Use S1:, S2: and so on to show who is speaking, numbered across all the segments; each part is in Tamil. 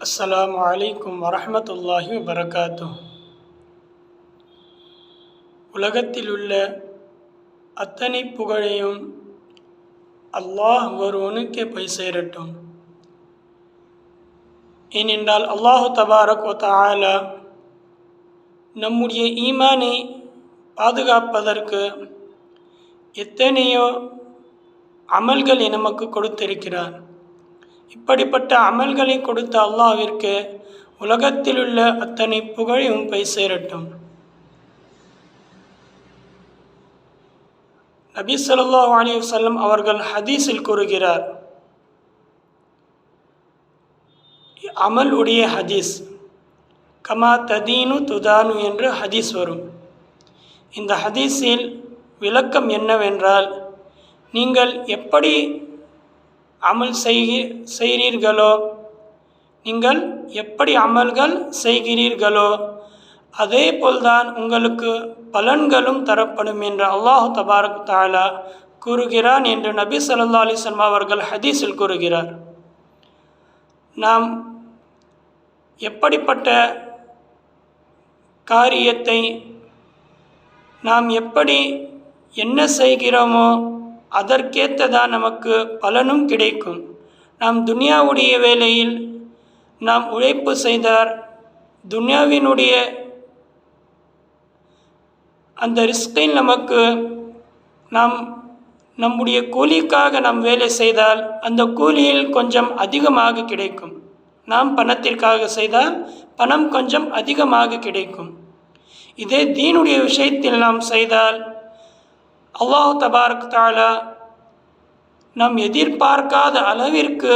S1: அஸ்ஸலாமு அலைக்கும் வரஹ்மத்துல்லாஹி வபரகாத்துஹ். உலகத்தில் உள்ள அத்தனை புகழையும் அல்லாஹ் ஒருவனுக்கே போய் சேரட்டும். ஏனென்றால் அல்லாஹு தபாரக் வ தஆலா நம்முடைய ஈமானை பாதுகாப்பதற்கு எத்தனையோ அமல்களை நமக்கு கொடுத்திருக்கிறார். இப்படிப்பட்ட அமல்களை கொடுத்த அல்லாஹ்விற்கு உலகத்தில் உள்ள அத்தனை புகழையும் போய் சேரட்டும். நபி ஸல்லல்லாஹு அலைஹி வஸல்லம் அவர்கள் ஹதீஸில் கூறுகிறார், அமல் உடைய ஹதீஸ், கமா ததீனு துதானு என்று ஹதீஸ் வரும். இந்த ஹதீஸில் விளக்கம் என்னவென்றால், நீங்கள் எப்படி அமல் செய்கிறீர்களோ, நீங்கள் எப்படி அமல்கள் செய்கிறீர்களோ அதே போல்தான் உங்களுக்கு பலன்களும் தரப்படும் என்று அல்லாஹு தபாரக் தஆலா கூறுகிறான் என்று நபி ஸல்லல்லாஹு அலைஹி வஸல்லம் அவர்கள் ஹதீஸில் கூறுகிறார். நாம் எப்படிப்பட்ட காரியத்தை நாம் எப்படி என்ன செய்கிறோமோ அதற்கேற்றதான் நமக்கு பலனும் கிடைக்கும். நாம் துனியாவுடைய வேலையில் நாம் உழைப்பு செய்தார், துனியாவினுடைய அந்த ரிஸ்கில் நமக்கு நம்முடைய கூலிக்காக நாம் வேலை செய்தால் அந்த கூலியில் கொஞ்சம் அதிகமாக கிடைக்கும். நாம் பணத்திற்காக செய்தால் பணம் கொஞ்சம் அதிகமாக கிடைக்கும். இதே தீனுடைய விஷயத்தில் நாம் செய்தால் அல்லாஹ் தபாரக் தஆலா நாம் எதிர்பார்க்காத அளவிற்கு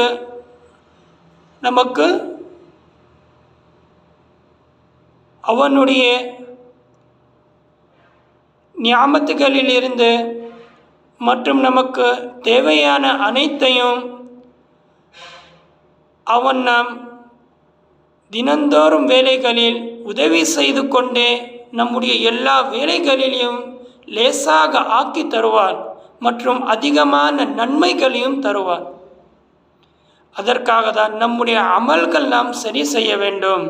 S1: நமக்கு அவனுடைய நியாமத்துகளில் இருந்து மற்றும் நமக்கு தேவையான அனைத்தையும் அவன் நாம் தினந்தோறும் வேலைகளில் உதவி செய்து கொண்டே நம்முடைய எல்லா வேலைகளிலும் லேசாக ஆக்கி தருவான் மற்றும் அதிகமான நன்மைகளையும் தருவான். அதற்காக தான் நம்முடைய அமல்கள் நாம் சரி செய்ய வேண்டும்.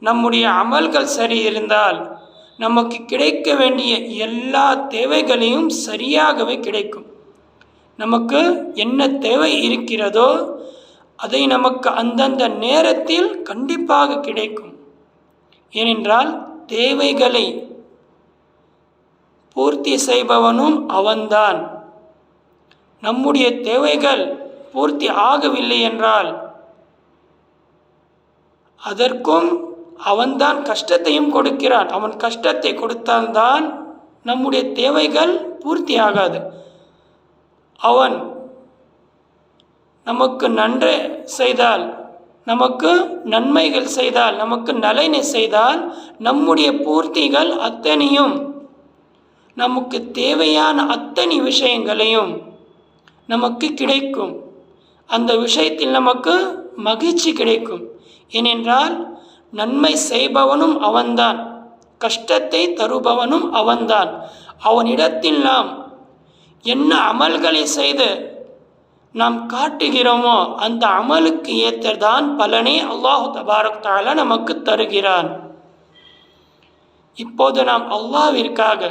S1: நம்முடைய அமல்கள் சரி இருந்தால் நமக்கு கிடைக்க வேண்டிய எல்லா தேவைகளையும் சரியாகவே கிடைக்கும். நமக்கு என்ன தேவை இருக்கிறதோ அதை நமக்கு அந்தந்த நேரத்தில் கண்டிப்பாக கிடைக்கும். ஏனென்றால் தேவைகளை பூர்த்தி செய்பவனும் அவன்தான். நம்முடைய தேவைகள் பூர்த்தி ஆகவில்லை என்றால் அதற்கும் அவன்தான் கஷ்டத்தையும் கொடுக்கிறான். அவன் கஷ்டத்தை கொடுத்தால்தான் நம்முடைய தேவைகள் பூர்த்தி ஆகாது. அவன் நமக்கு நன்மை செய்தால், நமக்கு நன்மைகள் செய்தால், நமக்கு நலனை செய்தால் நம்முடைய பூர்த்திகள் அத்தனையும், நமக்கு தேவையான அத்தனை விஷயங்களையும் நமக்கு கிடைக்கும். அந்த விஷயத்தில் நமக்கு மகிழ்ச்சி கிடைக்கும். ஏனென்றால் நன்மை செய்பவனும் அவன்தான், கஷ்டத்தை தருபவனும் அவன்தான். அவனிடத்தில் நாம் என்ன அமல்களை செய்து நாம் காட்டுகிறோமோ அந்த அமலுக்கு ஏற்றதான் பலனை அல்லாஹு தபாரக் தஆலா நமக்கு தருகிறான். இப்போது நாம் அல்லாஹ்விற்காக,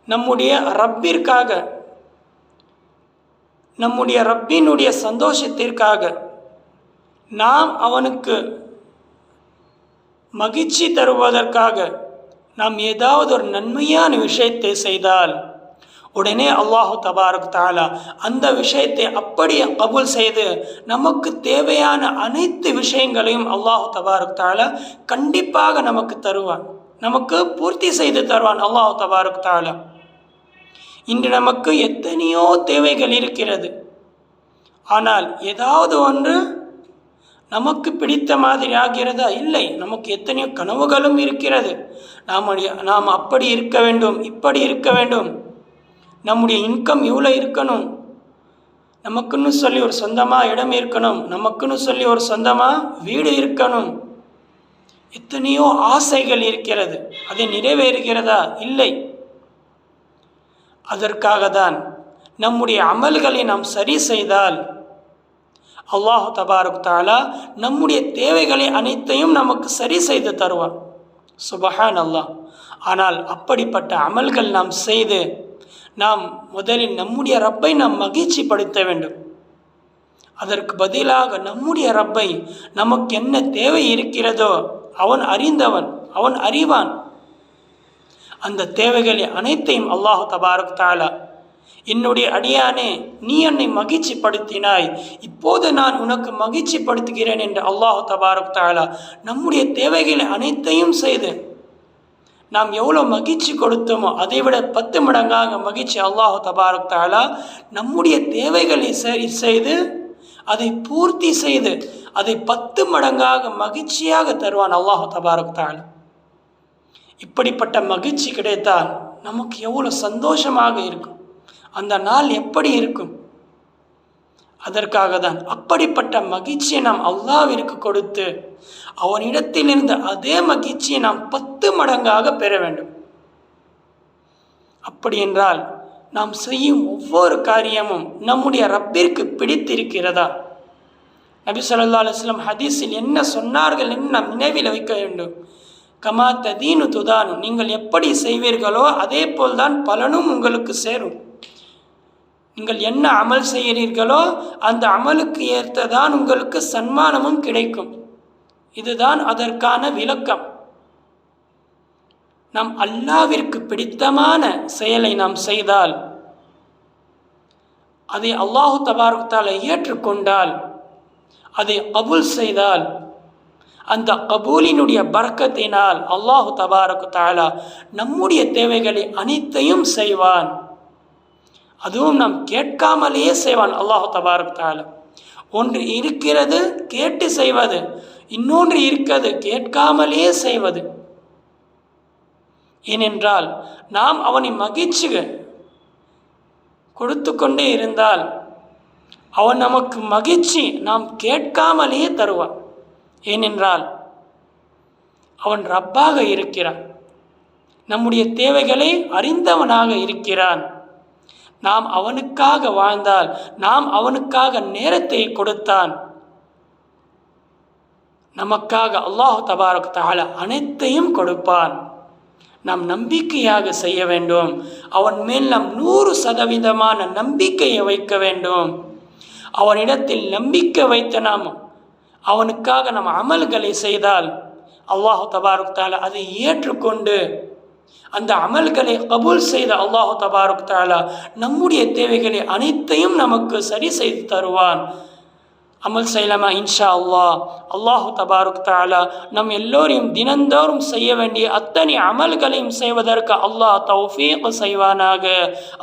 S1: நம்முடைய ரப்பிற்காக, நம்முடைய ரப்பினுடைய சந்தோஷத்திற்காக நாம் அவனுக்கு மகிழ்ச்சி தருவதற்காக நாம் ஏதாவது ஒரு நன்மையான விஷயத்தை செய்தால் உடனே அல்லாஹு தபாரக் தஆலா அந்த விஷயத்தை அப்படியே கபூல் செய்து நமக்கு தேவையான அனைத்து விஷயங்களையும் அல்லாஹு தபாரக் தஆலா கண்டிப்பாக நமக்கு தருவான், நமக்கு பூர்த்தி செய்து தருவான் அல்லாஹு தபாரக் தஆலா. இன்று நமக்கு எத்தனையோ தேவைகள் இருக்கிறது. ஆனால் ஏதாவது ஒன்று நமக்கு பிடித்த மாதிரி ஆகிறதா? இல்லை. நமக்கு எத்தனையோ கனவுகளும் இருக்கிறது. நாம் அப்படி இருக்க வேண்டும், இப்படி இருக்க வேண்டும், நம்முடைய இன்கம் இவ்வளோ இருக்கணும், நமக்குன்னு சொல்லி ஒரு சொந்தமாக இடம் இருக்கணும், நமக்குன்னு சொல்லி ஒரு சொந்தமாக வீடு இருக்கணும். எத்தனையோ ஆசைகள் இருக்கிறது. அது நிறைவேறுகிறதா? இல்லை. அதற்காக தான் நம்முடைய அமல்களை நாம் சரி செய்தால் அல்லாஹு தபாரக் தஆலா நம்முடைய தேவைகளை அனைத்தையும் நமக்கு சரி செய்து தருவான். சுபஹான் அல்லாஹ். ஆனால் அப்படிப்பட்ட அமல்கள் நாம் செய்து நாம் முதலில் நம்முடைய ரப்பை நாம் மகிழ்ச்சிப்படுத்த வேண்டும். அதற்கு பதிலாக நம்முடைய ரப்பை நமக்கு என்ன தேவை இருக்கிறதோ அவன் அறிந்தவன், அவன் அறிவான். அந்த தேவைகளை அனைத்தையும் அல்லாஹு தபாரக் தஆலா, என்னுடைய அடியானே நீ என்னை மகிழ்ச்சிப்படுத்தினாய், இப்போது நான் உனக்கு மகிழ்ச்சிப்படுத்துகிறேன் என்று அல்லாஹு தபாரக் தஆலா நம்முடைய தேவைகளை அனைத்தையும் செய்து நாம் எவ்வளோ மகிழ்ச்சி கொடுத்தோமோ அதைவிட 10 மடங்காக மகிழ்ச்சி அல்லாஹு தபாரக் தஆலா நம்முடைய தேவைகளை சரி செய்து அதை பூர்த்தி செய்து அதை 10 மடங்காக மகிழ்ச்சியாக தருவான் அல்லாஹு தபாரக் தஆலா. இப்படிப்பட்ட மகிழ்ச்சி கிடைத்தால் நமக்கு எவ்வளோ சந்தோஷமாக இருக்கும், அந்த நாள் எப்படி இருக்கும். அதற்காக தான் அப்படிப்பட்ட மகிழ்ச்சியை நாம் அல்லாஹ்விற்கு கொடுத்து அவனிடத்திலிருந்து அதே மகிழ்ச்சியை நாம் 10 மடங்காக பெற வேண்டும். அப்படி என்றால் நாம் செய்யும் ஒவ்வொரு காரியமும் நம்முடைய ரப்பிற்கு பிடித்திருக்கிறதா? நபி ஸல்லல்லாஹு அலைஹி வஸல்லம் ஹதீஸில் என்ன சொன்னார்கள் என்று நாம் நினைவில் வைக்க வேண்டும். கமா ததீனு துதானு, நீங்கள் எப்படி செய்வீர்களோ அதே போல்தான் பலனும் உங்களுக்கு சேரும். நீங்கள் என்ன அமல் செய்கிறீர்களோ அந்த அமலுக்கு ஏற்றதான் உங்களுக்கு சன்மானமும் கிடைக்கும். இதுதான் அதற்கான விளக்கம். நாம் அல்லாஹ்விற்கு பிடித்தமான செயலை நாம் செய்தால், அதை அல்லாஹு தபாரக் தஆலா ஏற்றுக்கொண்டால், அதை கபூல் செய்தால், அந்த கபூலினுடைய பரக்கத்தினால் அல்லாஹு தபாரக் தஆலா நம்முடைய தேவைகளை அனைத்தையும் செய்வான். அதுவும் நாம் கேட்காமலேயே செய்வான் அல்லாஹு தபாரக் தஆலா. ஒன்று இருக்கிறது கேட்டு செய்வது, இன்னொன்று இருக்கிறது கேட்காமலே செய்வது. ஏனென்றால் நாம் அவனை மகிழ்ச்சி கொடுத்து கொண்டே இருந்தால் அவன் நமக்கு மகிழ்ச்சி நாம் கேட்காமலேயே தருவான். ஏனென்றால் அவன் ரப்பாக இருக்கிறான், நம்முடைய தேவைகளை அறிந்தவனாக இருக்கிறான். நாம் அவனுக்காக வாழ்ந்தால், நாம் அவனுக்காக நேரத்தை கொடுத்தான், நமக்காக அல்லாஹ் தபாரக் தஆலா அனைத்தையும் கொடுப்பான். நாம் நம்பிக்கையாக செய்ய வேண்டும். அவன் மேல் நாம் 100% நம்பிக்கையை வைக்க வேண்டும். அவனிடத்தில் நம்பிக்கை வைத்த நாம் அவனுக்காக நாம் அமல்களை செய்தால் அல்லாஹ் தபாரக் தஆலா அதை ஏற்றுக்கொண்டு அந்த அமல்களை கபூல் செய்த அல்லாஹ் தபாரக் தஆலா நம்முடைய தேவைகளை அனைத்தையும் நமக்கு சரி செய்து தருவான். அமல் செய்யலாமா? இன்ஷா அல்லாஹ். அல்லாஹு தபாரக் தஆலா நம் எல்லோரையும் தினந்தோறும் செய்ய வேண்டிய அத்தனை அமல்களையும் செய்வதற்கு அல்லாஹ் தௌஃபீக் செய்வானாக.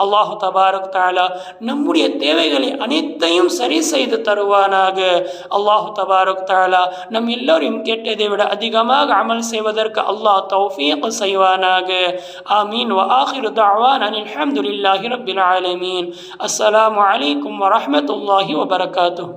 S1: அல்லாஹு தபாரக் தஆலா நம்முடைய தேவைகளை அனைத்தையும் சரி செய்து தருவானாக. அல்லாஹு தபாரக் தஆலா நம் எல்லோரையும் கேட்டதை விட அதிகமாக அமல் செய்வதற்கு அல்லாஹ் தௌஃபீக் செய்வானாக. ஆமீன். வ ஆகிரு தஅவானா அல்ஹம்துலில்லாஹி ரப்பில் ஆலமீன். அஸ்ஸலாமு அலைக்கும் வ ரஹ்மத்துல்லாஹி வ பரகாத்துஹு.